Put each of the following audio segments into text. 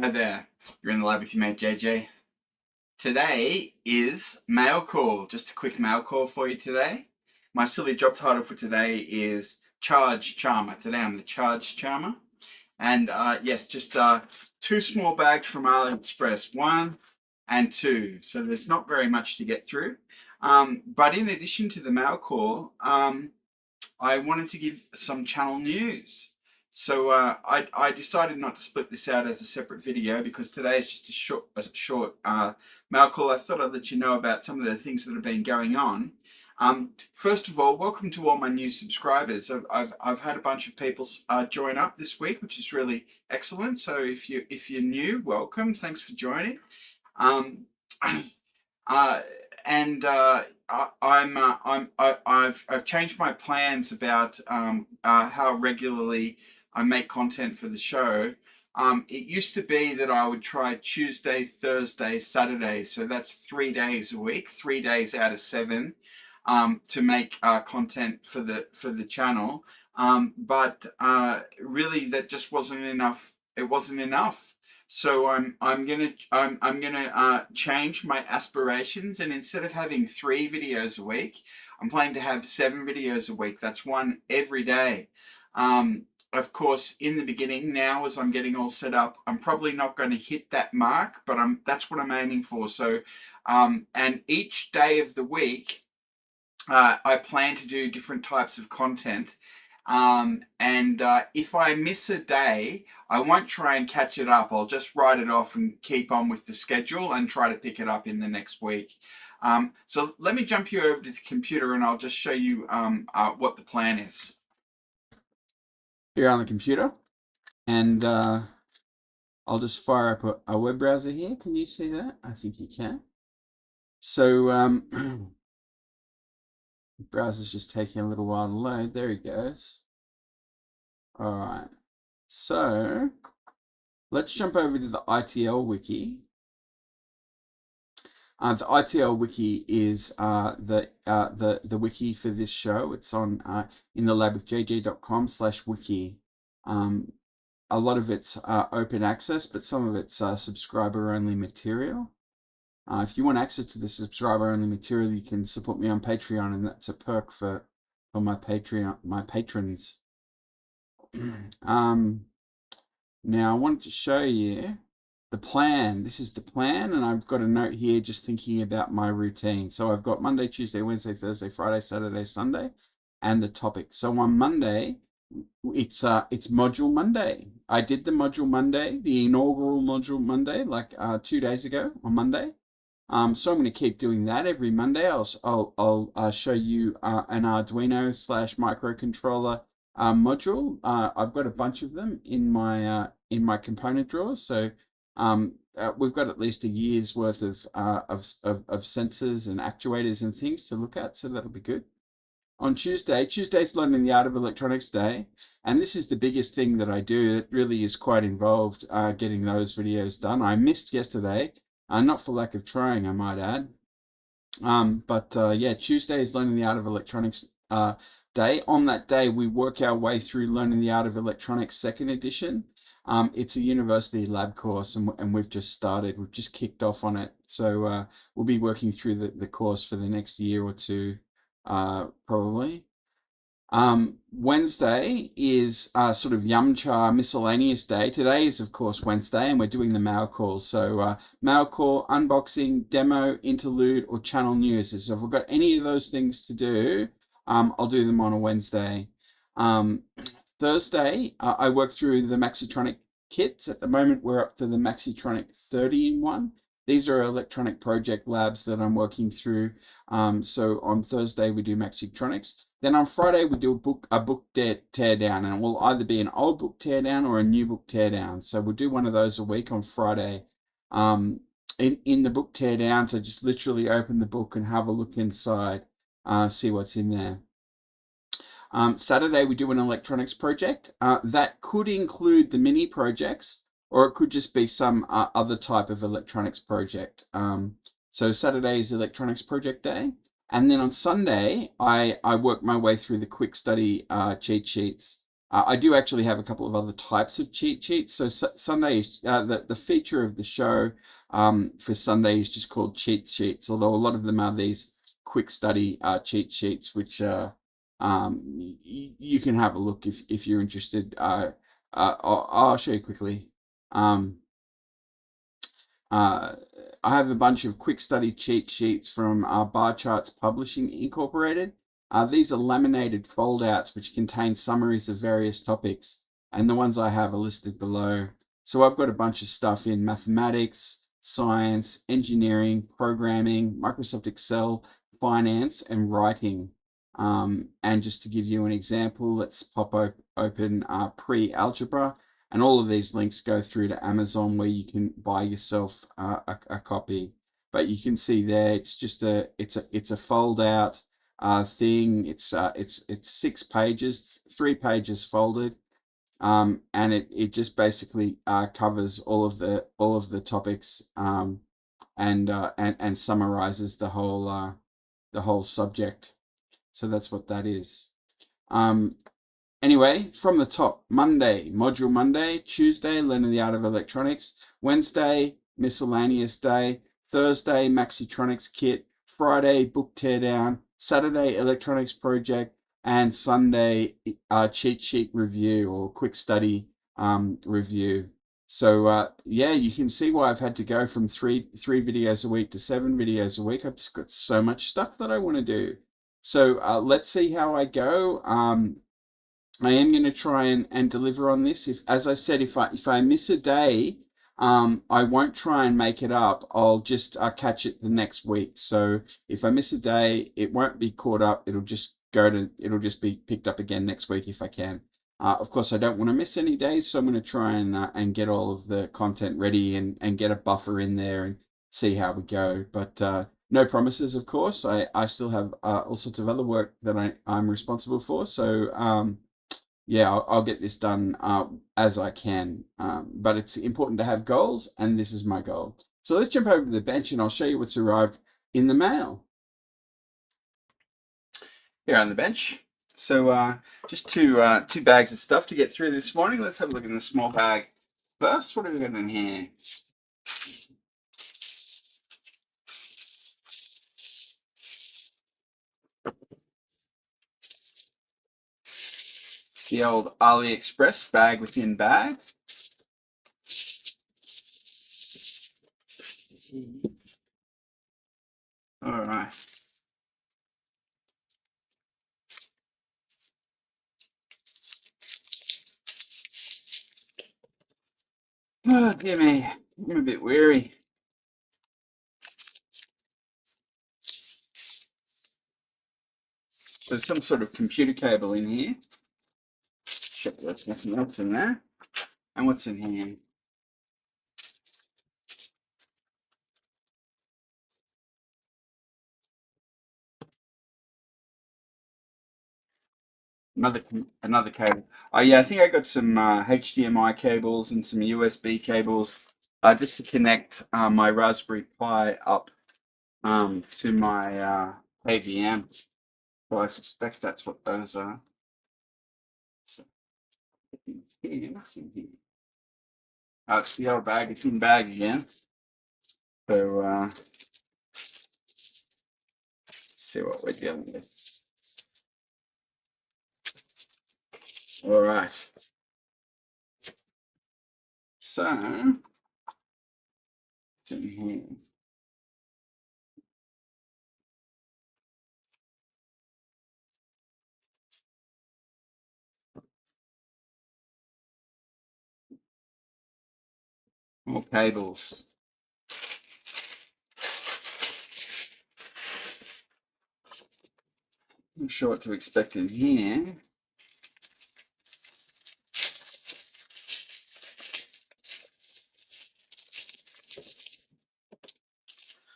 Hi there, you're in the lab with your mate JJ. Today is mail call, just a quick mail call for you today. My silly job title for today is Charge Charmer. Today I'm the Charge Charmer. And yes, just two small bags from AliExpress, 1 and 2. So there's not very much to get through. But in addition to the mail call, I wanted to give some channel news. So I decided not to split this out as a separate video because today is just a short mail call. I thought I'd let you know about some of the things that have been going on. First of all, welcome to all my new subscribers. I've had a bunch of people join up this week, which is really excellent. So if you're new, welcome. Thanks for joining. Um, uh, and I've changed my plans about how regularly I make content for the show. It used to be that I would try Tuesday, Thursday, Saturday, so that's 3 days a week, 3 days out of 7, to make content for the channel. But really, that just wasn't enough. It wasn't enough. So I'm gonna change my aspirations, and instead of having 3 videos a week, I'm planning to have 7 videos a week. That's one every day. Of course, in the beginning, now as I'm getting all set up, I'm probably not going to hit that mark, but that's what I'm aiming for. So, and each day of the week, I plan to do different types of content. And if I miss a day, I won't try and catch it up. I'll just write it off and keep on with the schedule and try to pick it up in the next week. So let me jump you over to the computer and I'll just show you what the plan is. Here on the computer, and I'll just fire up a web browser here. Can you see that? I think you can. So the browser's just taking a little while to load. There he goes. All right. So let's jump over to the ITL wiki. The ITL wiki is the wiki for this show. It's on in the lab with jj.com/wiki. A lot of it's open access, but some of it's subscriber only material. If you want access to the subscriber only material, you can support me on Patreon, and that's a perk for my patrons. Now I wanted to show you the plan. This is the plan, and I've got a note here just thinking about my routine. So I've got Monday, Tuesday, Wednesday, Thursday, Friday, Saturday, Sunday, and the topic. So on Monday, it's Module Monday. I did the Module Monday, the inaugural Module Monday, like 2 days ago on Monday. So I'm going to keep doing that every Monday. I'll show you an Arduino / microcontroller module. I've got a bunch of them in my component drawers. So we've got at least a year's worth of sensors and actuators and things to look at. So that'll be good. On Tuesday's Learning the Art of Electronics Day, and this is the biggest thing that I do. It really is quite involved getting those videos done. I missed yesterday. Not for lack of trying, I might add. But yeah, Tuesday is Learning the Art of Electronics Day. On that day, we work our way through Learning the Art of Electronics 2nd edition. It's a university lab course, and we've just started. We've just kicked off on it. So we'll be working through the course for the next year or two, probably. Wednesday is sort of Yum-Cha miscellaneous day. Today is, of course, Wednesday, and we're doing the mail calls. So mail call, unboxing, demo, interlude, or channel news. So if we've got any of those things to do, I'll do them on a Wednesday. Thursday, I work through the Maxitronic kits. At the moment, we're up to the Maxitronic 30-in-1. These are electronic project labs that I'm working through. So on Thursday, we do Maxitronics. Then on Friday, we do a book teardown, and it will either be an old book teardown or a new book teardown. So we'll do one of those a week on Friday. In the book teardowns, I just literally open the book and have a look inside, see what's in there. Saturday, we do an electronics project. That could include the mini projects, or it could just be some other type of electronics project. So Saturday is electronics project day. And then on Sunday, I work my way through the quick study cheat sheets. I do actually have a couple of other types of cheat sheets. So Sunday is the feature of the show for Sunday is just called cheat sheets. Although a lot of them are these quick study cheat sheets, which you can have a look if you're interested. I'll show you quickly. Um, uh, I have a bunch of quick study cheat sheets from Bar Charts Publishing Incorporated. These are laminated foldouts which contain summaries of various topics, and the ones I have are listed below. So I've got a bunch of stuff in mathematics, science, engineering, programming, Microsoft Excel, finance, and writing. And just to give you an example, let's pop open pre-algebra. And all of these links go through to Amazon where you can buy yourself a copy. But you can see there, it's just a fold out thing. It's 6 pages, 3 pages folded, and it just basically covers all of the topics, and summarizes the whole subject. So that's what that is. Anyway, from the top, Monday, Module Monday, Tuesday, Learning the Art of Electronics, Wednesday, Miscellaneous Day, Thursday, Maxitronics Kit, Friday, Book Teardown, Saturday, Electronics Project, and Sunday, Cheat Sheet Review or Quick Study Review. So yeah, you can see why I've had to go from three videos a week to 7 videos a week. I've just got so much stuff that I want to do. So let's see how I go. I am going to try and deliver on this. If, as I said, if I miss a day, I won't try and make it up. I'll just catch it the next week. So if I miss a day, it won't be caught up. It'll just be picked up again next week if I can. Of course, I don't want to miss any days, so I'm going to try and get all of the content ready and get a buffer in there and see how we go. But no promises, of course. I still have all sorts of other work that I'm responsible for. So yeah, I'll get this done as I can. But it's important to have goals, and this is my goal. So let's jump over to the bench, and I'll show you what's arrived in the mail. Here on the bench. So just two bags of stuff to get through this morning. Let's have a look in the small bag first. What have we got in here? It's the old AliExpress bag within bag. All right. Oh, dear me. I'm a bit weary. There's some sort of computer cable in here. Check there's nothing else in there. And what's in here? Another cable. Oh yeah, I think I got some HDMI cables and some USB cables just to connect my Raspberry Pi up to my AVM. Well, I suspect that's what those are. So, what's in here? Oh, it's the old bag. It's in bag again. So let's see what we're dealing with. All right. So it's in here. More cables. I'm not sure what to expect in here.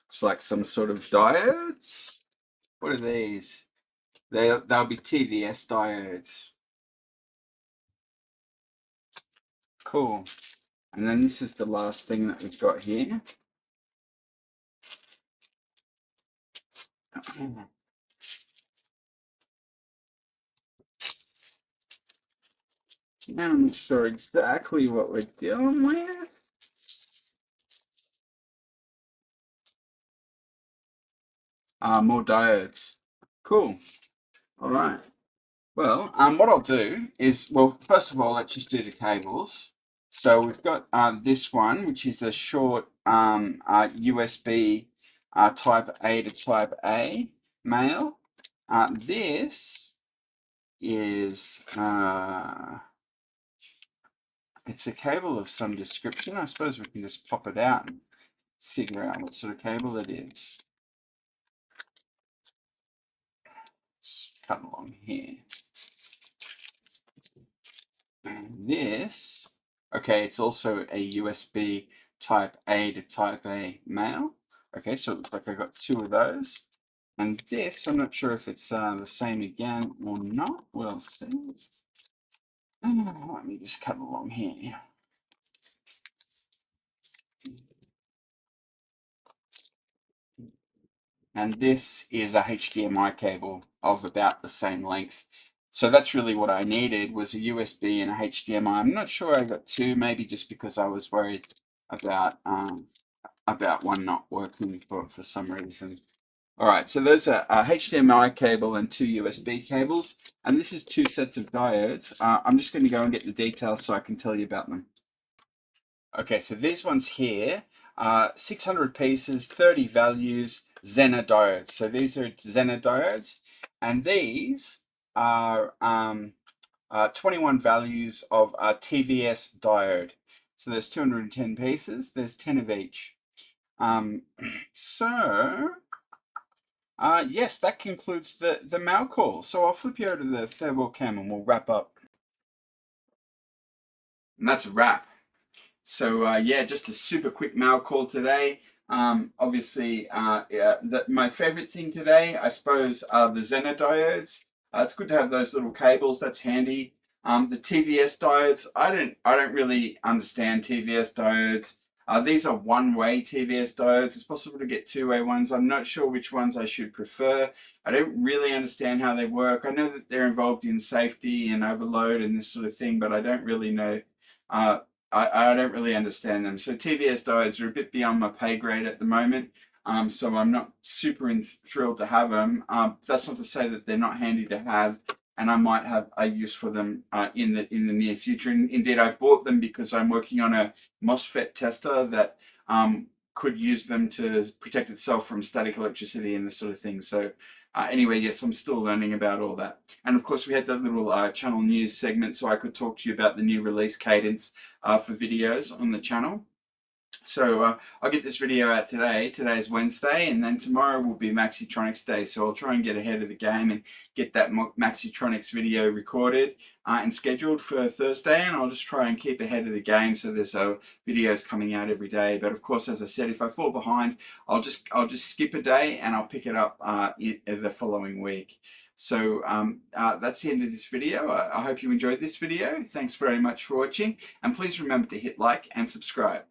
It's like some sort of diodes. What are these? They'll be TVS diodes. Cool. And then this is the last thing that we've got here. Now I'm not sure exactly what we're dealing with. More diodes. Cool. All right. Well, what I'll do is, well, first of all, let's just do the cables. So we've got this one, which is a short USB type A to type A male. This is it's a cable of some description. I suppose we can just pop it out and figure out what sort of cable it is. Let's cut along here. And this, okay, it's also a USB type A to type A male. Okay, so it looks like I got two of those. And this, I'm not sure if it's the same again or not. We'll see. Let me just cut along here. And this is a HDMI cable of about the same length. So that's really what I needed, was a USB and a HDMI. I'm not sure I got two, maybe just because I was worried about one not working for some reason. All right, so there's a HDMI cable and two USB cables, and this is two sets of diodes. I'm just going to go and get the details so I can tell you about them. Okay, so these ones here are 600 pieces, 30 values, Zener diodes. So these are Zener diodes, and these are 21 values of a TVS diode. So there's 210 pieces, there's 10 of each. So, yes, that concludes the mail call. So I'll flip you over to the third wall cam and we'll wrap up. And that's a wrap. So yeah, just a super quick mail call today. Obviously, yeah, my favorite thing today, I suppose, are the Zener diodes. It's good to have those little cables. That's handy. The TVS diodes, I don't really understand TVS diodes. These are one-way TVS diodes. It's possible to get two-way ones. I'm not sure which ones I should prefer. I don't really understand how they work. I know that they're involved in safety and overload and this sort of thing, but I don't really know. I don't really understand them. So TVS diodes are a bit beyond my pay grade at the moment. So I'm not super thrilled to have them. That's not to say that they're not handy to have, and I might have a use for them in the near future. And indeed, I bought them because I'm working on a MOSFET tester that could use them to protect itself from static electricity and this sort of thing. So anyway, yes, I'm still learning about all that. And of course, we had that little channel news segment, so I could talk to you about the new release cadence for videos on the channel. So I'll get this video out today. Today's Wednesday, and then tomorrow will be Maxitronics Day. So I'll try and get ahead of the game and get that Maxitronics video recorded and scheduled for Thursday. And I'll just try and keep ahead of the game, so there's videos coming out every day. But of course, as I said, if I fall behind, I'll just skip a day and I'll pick it up the following week. So that's the end of this video. I hope you enjoyed this video. Thanks very much for watching, and please remember to hit like and subscribe.